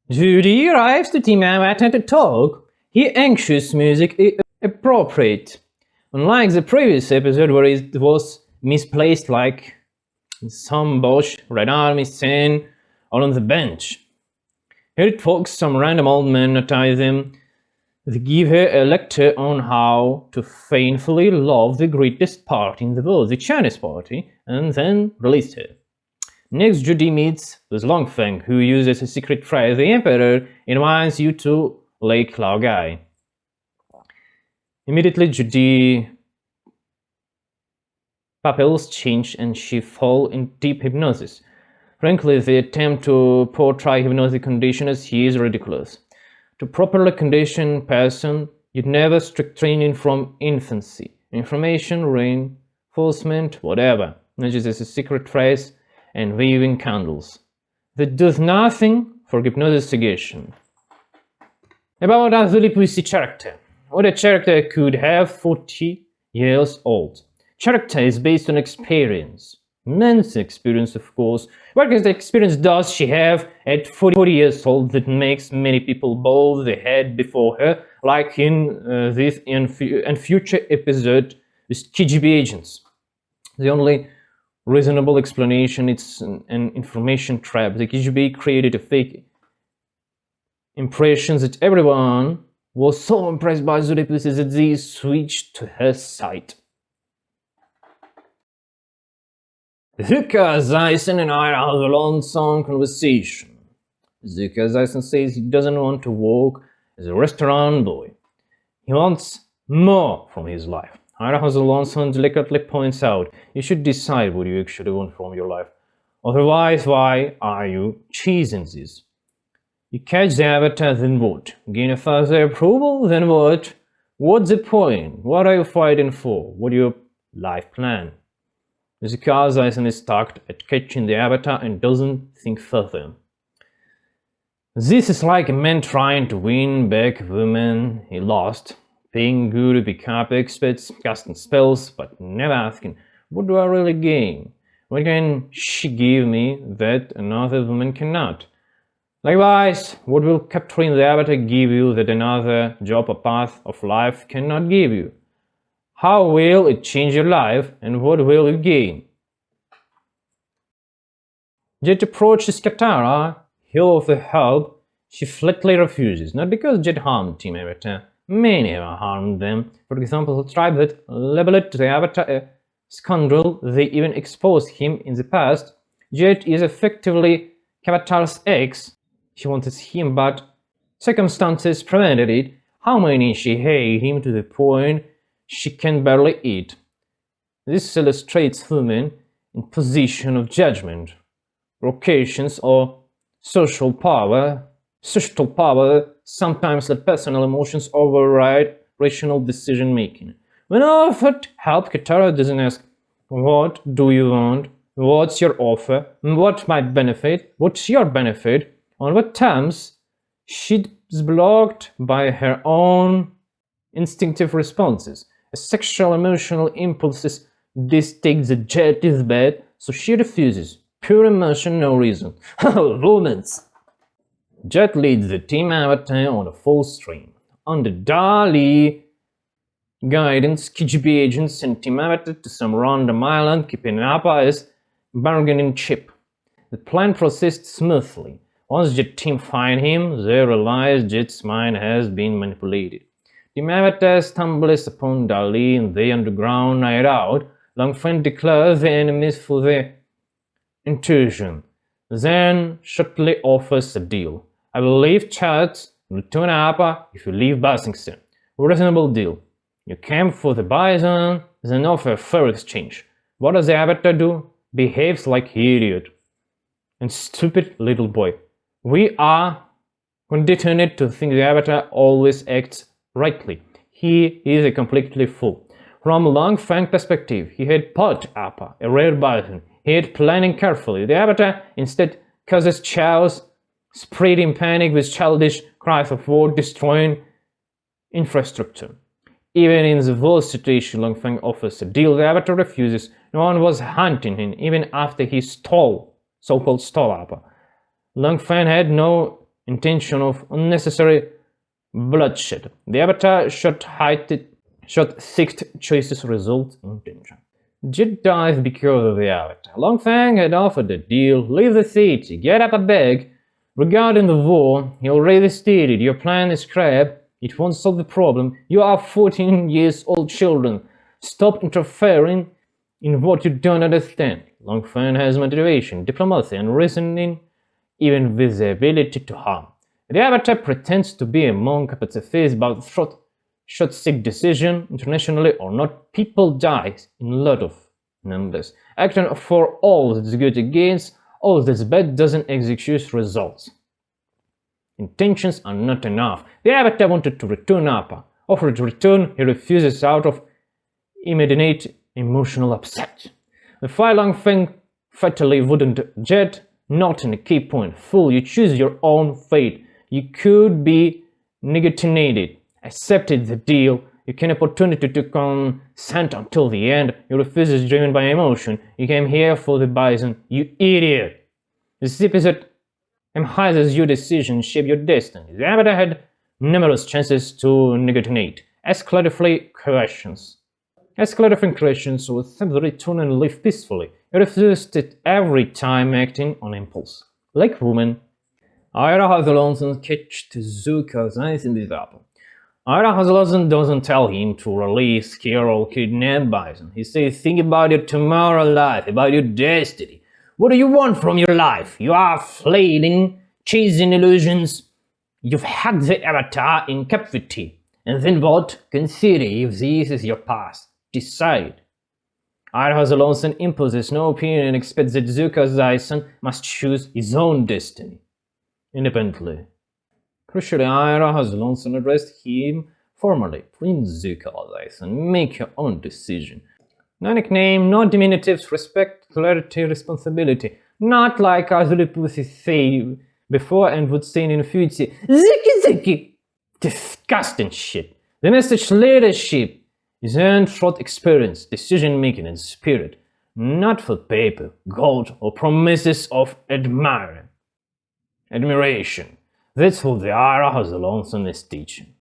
Judy arrives to Team Avatar to talk. He anxious music is appropriate. Unlike the previous episode where it was misplaced like some Bosch Red Army scene or on the bench. Here it talks some random old man notice him. They give her a lecture on how to faithfully love the greatest party in the world, the Chinese party, and then release her. Next, Judy meets with Long Feng, who uses a secret phrase. The Emperor invites you to Lake Laogai. Immediately, Judy pupils change and she falls in deep hypnosis. Frankly, the attempt to portray hypnotic condition as he is ridiculous. To properly condition person, you'd never strict training from infancy. Information, reinforcement, whatever. Not just as a secret phrase and waving candles. That does nothing for hypnosis suggestion. About our Lily Pussy character. What a character could have 40 years old. Character is based on experience. Men's experience, of course. What kind of experience does she have at 40 years old that makes many people bow their head before her, like in this and future episode with KGB agents? The only reasonable explanation is an information trap. The KGB created a fake impression that everyone was so impressed by Zodipus that they switched to her side. 2s17ep and I have a long conversation. 2s17ep says he doesn't want to work as a restaurant boy. He wants more from his life. Ira delicately points out, you should decide what you actually want from your life. Otherwise, why are you chasing this? You catch the avatar, then what? Gain a further approval, then what? What's the point? What are you fighting for? What's your life plan? 2s17ep is stuck at catching the avatar and doesn't think further. This is like a man trying to win back a woman he lost. Being good to become experts, casting spells, but never asking, what do I really gain? What can she give me that another woman cannot? Likewise, what will capturing the avatar give you that another job or path of life cannot give you? How will it change your life, and what will you gain? Jet approaches Katara, he offers help. She flatly refuses, not because Jet harmed Team Avatar. Many have harmed them. For example, the tribe that labeled the Avatar a scoundrel, they even exposed him in the past. Jet is effectively Katara's ex. She wanted him, but circumstances prevented it. How many she hated him to the point she can barely eat. This illustrates women in position of judgment, vocations, or social power. Social power sometimes let personal emotions override rational decision making. When offered help, Katara doesn't ask, what do you want? What's your offer? What might benefit? What's your benefit? On what terms? She's blocked by her own instinctive responses. Sexual emotional impulses dictate that Jet is bad, so she refuses. Pure emotion, no reason. Romance. Jet leads the Team Avatar on a full stream. Under Dali guidance, KGB agents send Team Avatar to some random island, keeping Appa as bargaining chip. The plan proceeds smoothly. Once Jet team find him, they realize Jet's mind has been manipulated. Team Avatar stumbles upon Dali in the underground night out. Long Feng declares the enemies for the intrusion. Then shortly offers a deal. I will leave Chats, return Appa if you leave Basingstown. Reasonable deal. You camp for the bison, then offer a fair exchange. What does the Avatar do? Behaves like an idiot and stupid little boy. We are conditioned to think the Avatar always acts rightly. He is a completely fool. From Long Feng perspective, he had bought Appa, a rare bison. He had planning carefully. The Avatar instead causes chaos, spreading panic with childish cries of war, destroying infrastructure. Even in the worst situation, Long Feng offers a deal. The Avatar refuses. No one was hunting him, even after he so-called stole Appa. Long Feng had no intention of unnecessary bloodshed. The avatar shot sixth choices result in tension. Jed dies because of the avatar. Long Feng had offered a deal: leave the city, get up a bag. Regarding the war, he already stated your plan is crap, it won't solve the problem. You are 14 years old children. Stop interfering in what you don't understand. Long Feng has motivation, diplomacy, and reasoning, even with the ability to harm. The avatar pretends to be a monk, but the face about shot sick decision, internationally or not, people die in a lot of numbers. Acting for all that's good against all that's bad doesn't execute results. Intentions are not enough. The avatar wanted to return Appa. Offered to return, he refuses out of immediate emotional upset. The Fai Long Feng fatally wouldn't jet, not in a key point. Fool, you choose your own fate. You could be negotiated. Accepted the deal. You can opportunity to consent until the end. Your refuse is driven by emotion. You came here for the bison. You idiot. This episode emphasizes your decision shape your destiny. The avatar had numerous chances to negotiate. Ask clarifying questions. Will simply return and live peacefully. You refused it every time, acting on impulse. Like woman. Ira has Alonso catched Zuko's eyes in this apple. Ira Hazelazan doesn't tell him to release, scare, or kidnap Bison. He says, think about your tomorrow life, about your destiny. What do you want from your life? You are fleeting, chasing illusions. You've had the avatar in captivity. And then what? Consider if this is your past. Decide. Ira Hazelazan imposes no opinion and expects that Zuko Bison must choose his own destiny independently. Crucially, Ira Hazelazan addressed him formally. Prince Zuko Bison, make your own decision. No nickname, no diminutives, respect, clarity, responsibility. Not like other pussies say before and would say in the future, Zuki. Disgusting shit. The message leadership is earned through experience, decision making, and spirit, not for paper, gold, or promises of admiration. That's what the Ira Hazelazan is teaching.